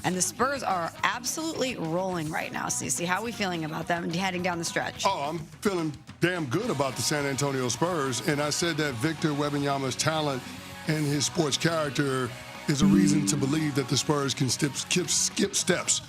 And the Spurs are absolutely rolling right now, Cece. How are we feeling about them heading down the stretch? Oh, I'm feeling damn good about the San Antonio Spurs. And I said that Victor Wembanyama's talent and his sports character is a reason to believe that the Spurs can skip steps.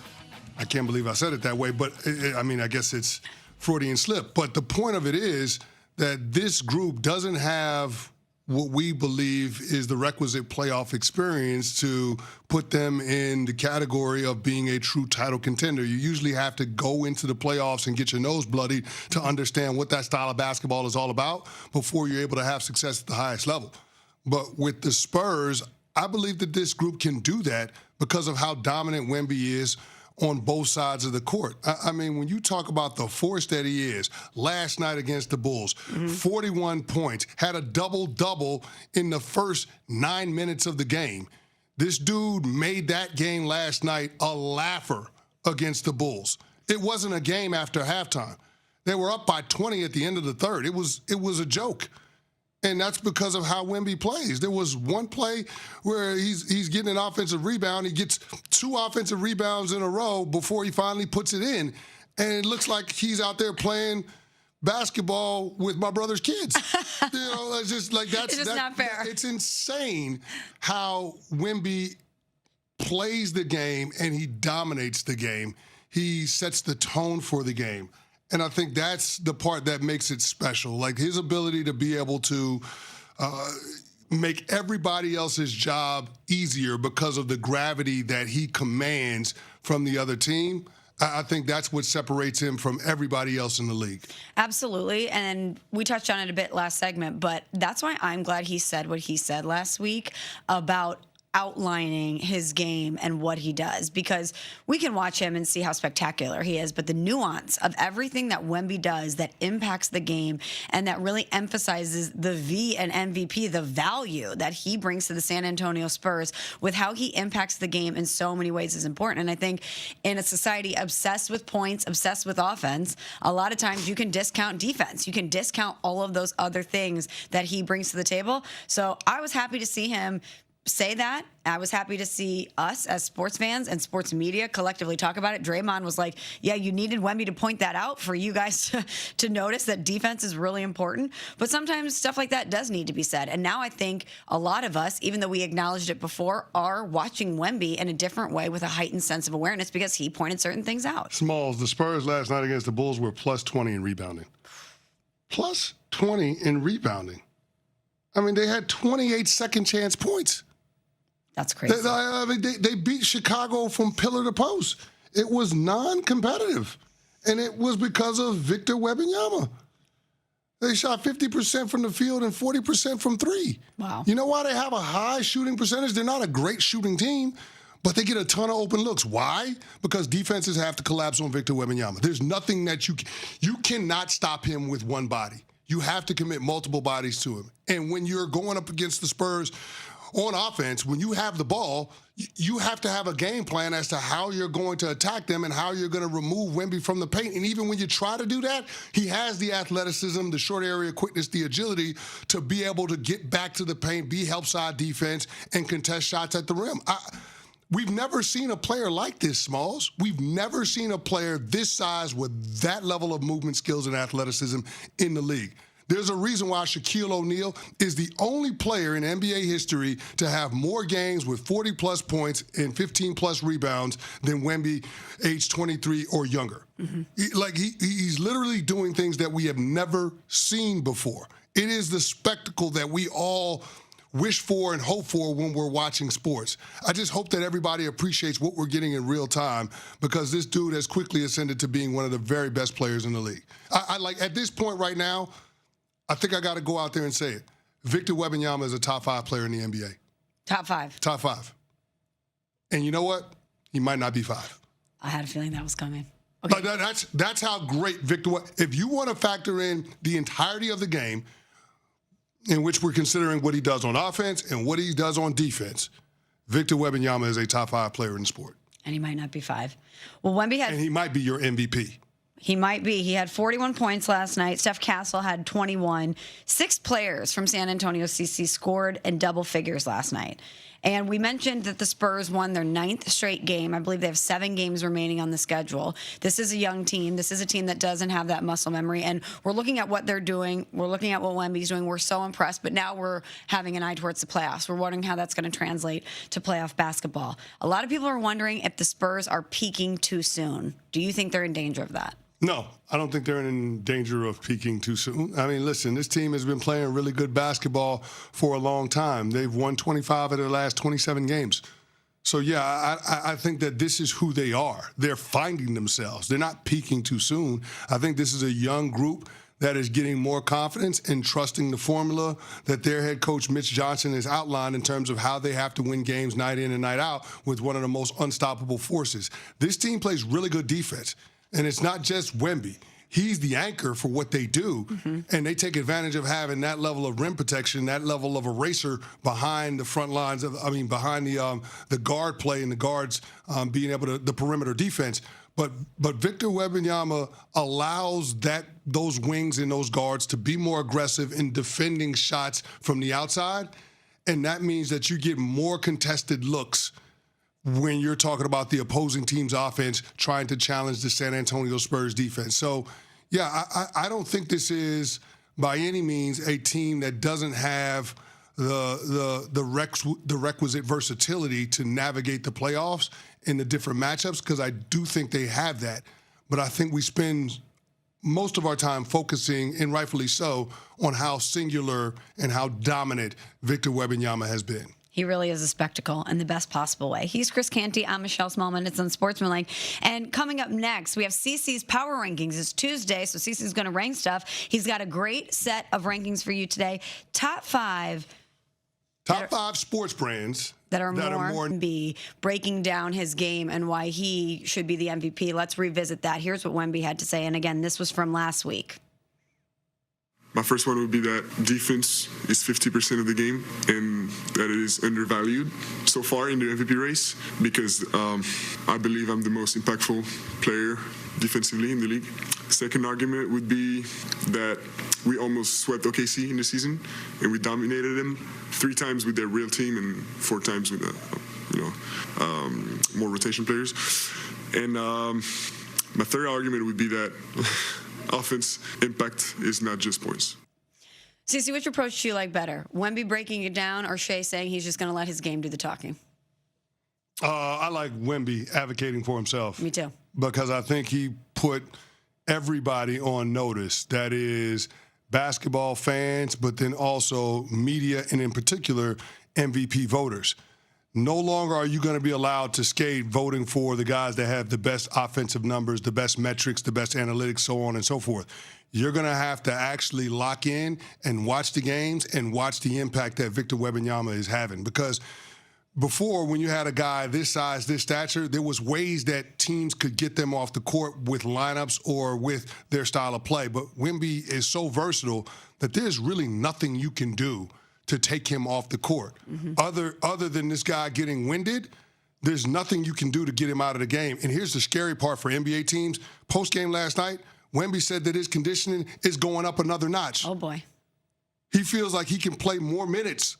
I can't believe I said it that way, but I guess it's Freudian slip. But the point of it is that this group doesn't have what we believe is the requisite playoff experience to put them in the category of being a true title contender. You usually have to go into the playoffs and get your nose bloodied to understand what that style of basketball is all about before you're able to have success at the highest level. But with the Spurs, I believe that this group can do that because of how dominant Wemby is on both sides of the court. I mean, when you talk about the force that he is, last night against the Bulls, 41 points, had a double-double in the first 9 minutes of the game. This dude made that game last night a laugher against the Bulls. It wasn't a game after halftime. They were up by 20 at the end of the third. It was a joke. And that's because of how Wemby plays. There was one play where he's getting an offensive rebound. He gets 2 offensive rebounds in a row before he finally puts it in. And it looks like he's out there playing basketball with my brother's kids. It's just like it's just not fair. It's insane how Wemby plays the game and he dominates the game. He sets the tone for the game. And I think that's the part that makes it special, like his ability to be able to make everybody else's job easier because of the gravity that he commands from the other team. I think that's what separates him from everybody else in the league. Absolutely. And we touched on it a bit last segment, but that's why I'm glad he said what he said last week about outlining his game and what he does, because we can watch him and see how spectacular he is, but the nuance of everything that Wemby does that impacts the game and that really emphasizes the V and MVP, the value that he brings to the San Antonio Spurs with how he impacts the game in so many ways is important. And I think in a society obsessed with points, obsessed with offense, a lot of times you can discount defense. You can discount all of those other things that he brings to the table. So I was happy to see him say that. I was happy to see us as sports fans and sports media collectively talk about it. Draymond was like, yeah, you needed Wemby to point that out for you guys to notice that defense is really important. But sometimes stuff like that does need to be said. And now I think a lot of us, even though we acknowledged it before, are watching Wemby in a different way with a heightened sense of awareness because he pointed certain things out. Smalls, the Spurs last night against the Bulls were plus 20 in rebounding. Plus 20 in rebounding. I mean, they had 28 second chance points. That's crazy. They beat Chicago from pillar to post. It was non-competitive, and it was because of Victor Wembanyama. They shot 50% from the field and 40% from three. Wow. You know why they have a high shooting percentage? They're not a great shooting team, but they get a ton of open looks. Why? Because defenses have to collapse on Victor Wembanyama. There's nothing that you cannot stop him with one body. You have to commit multiple bodies to him. And when you're going up against the Spurs on offense, when you have the ball, you have to have a game plan as to how you're going to attack them and how you're going to remove Wemby from the paint. And even when you try to do that, he has the athleticism, the short area quickness, the agility to be able to get back to the paint, be help side defense, and contest shots at the rim. We've never seen a player like this, Smalls. We've never seen a player this size with that level of movement skills and athleticism in the league. There's a reason why Shaquille O'Neal is the only player in NBA history to have more games with 40-plus points and 15-plus rebounds than Wemby, age 23 or younger. Mm-hmm. He's literally doing things that we have never seen before. It is the spectacle that we all wish for and hope for when we're watching sports. I just hope that everybody appreciates what we're getting in real time, because this dude has quickly ascended to being one of the very best players in the league. At this point right now, I think I got to go out there and say it. Victor Wembanyama is a top 5 player in the NBA. Top 5. Top 5. And you know what? He might not be 5. I had a feeling that was coming. Okay. That's how great Victor was. If you want to factor in the entirety of the game, in which we're considering what he does on offense and what he does on defense, Victor Wembanyama is a top 5 player in the sport. And he might not be 5. Well, Wemby had... And he might be your MVP. He might be. He had 41 points last night. Steph Castle had 21. 6 players from San Antonio CC scored in double figures last night. And we mentioned that the Spurs won their 9th straight game. I believe they have 7 games remaining on the schedule. This is a young team. This is a team that doesn't have that muscle memory. And we're looking at what they're doing. We're looking at what Wemby's doing. We're so impressed. But now we're having an eye towards the playoffs. We're wondering how that's going to translate to playoff basketball. A lot of people are wondering if the Spurs are peaking too soon. Do you think they're in danger of that? No, I don't think they're in danger of peaking too soon. I mean, listen, this team has been playing really good basketball for a long time. They've won 25 of their last 27 games. So, yeah, I think that this is who they are. They're finding themselves. They're not peaking too soon. I think this is a young group that is getting more confidence and trusting the formula that their head coach, Mitch Johnson, has outlined in terms of how they have to win games night in and night out with one of the most unstoppable forces. This team plays really good defense. And it's not just Wemby. He's the anchor for what they do, and they take advantage of having that level of rim protection, that level of eraser behind the front lines behind the guard play and the guards being able to the perimeter defense. But Victor Wembanyama allows those wings and those guards to be more aggressive in defending shots from the outside, and that means that you get more contested looks when you're talking about the opposing team's offense trying to challenge the San Antonio Spurs defense. So, yeah, I don't think this is by any means a team that doesn't have the requisite versatility to navigate the playoffs in the different matchups, because I do think they have that. But I think we spend most of our time focusing, and rightfully so, on how singular and how dominant Victor Wembanyama has been. He really is a spectacle in the best possible way. He's Chris Canty. I'm Michelle Smallman. It's on Sportsmanlike. And coming up next, we have CC's Power Rankings. It's Tuesday, so CC's going to rank stuff. He's got a great set of rankings for you today. Top 5 sports brands that are more Wemby, breaking down his game and why he should be the MVP. Let's revisit that. Here's what Wemby had to say. And again, this was from last week. My first one would be that defense is 50% of the game and that it is undervalued so far in the MVP race, because I believe I'm the most impactful player defensively in the league. Second argument would be that we almost swept OKC in the season and we dominated them 3 times with their real team and 4 times with more rotation players. And my third argument would be that offense impact is not just points. Cece, which approach do you like better? Wemby breaking it down, or Shea saying he's just going to let his game do the talking? I like Wemby advocating for himself. Me too. Because I think he put everybody on notice. That is basketball fans, but then also media, and in particular, MVP voters. No longer are you going to be allowed to skate voting for the guys that have the best offensive numbers, the best metrics, the best analytics, so on and so forth. You're going to have to actually lock in and watch the games and watch the impact that Victor Wembanyama is having. Because before, when you had a guy this size, this stature, there was ways that teams could get them off the court with lineups or with their style of play. But Wemby is so versatile that there's really nothing you can do to take him off the court. Other than this guy getting winded, there's nothing you can do to get him out of the game. And here's the scary part for NBA teams. Post-game last night, Wemby said that his conditioning is going up another notch. Oh, boy. He feels like he can play more minutes,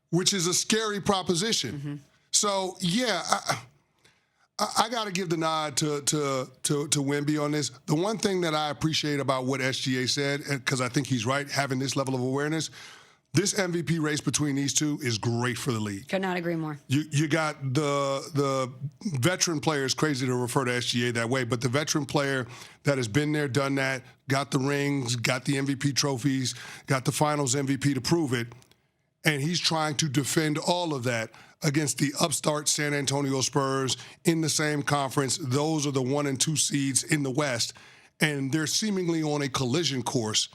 which is a scary proposition. So, yeah, I got to give the nod to Wemby on this. The one thing that I appreciate about what SGA said, because I think he's right, having this level of awareness, this MVP race between these two is great for the league. Could not agree more. You got the veteran players, crazy to refer to SGA that way, but the veteran player that has been there, done that, got the rings, got the MVP trophies, got the finals MVP to prove it, and he's trying to defend all of that against the upstart San Antonio Spurs in the same conference. Those are the 1 and 2 seeds in the West, and they're seemingly on a collision course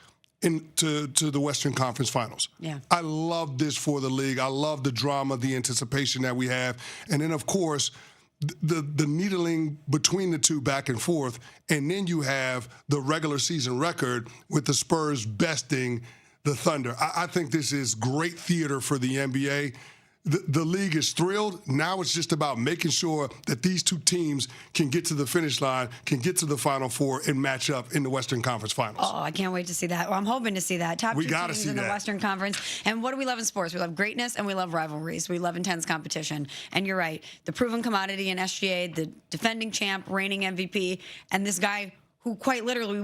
to the Western Conference Finals. Yeah. I love this for the league. I love the drama, the anticipation that we have. And then, of course, the needling between the two back and forth. And then you have the regular season record with the Spurs besting the Thunder. I think this is great theater for the NBA. the league is thrilled. Now it's just about making sure that these two teams can get to the finish line, can get to the Final Four, and match up in the Western Conference Finals. Oh, I can't wait to see that. Well, I'm hoping to see that. Top We two gotta teams see in the that. Western Conference. And what do we love in sports? We love greatness and we love rivalries. We love intense competition. And you're right. The proven commodity in SGA, the defending champ, reigning MVP, and this guy who quite literally we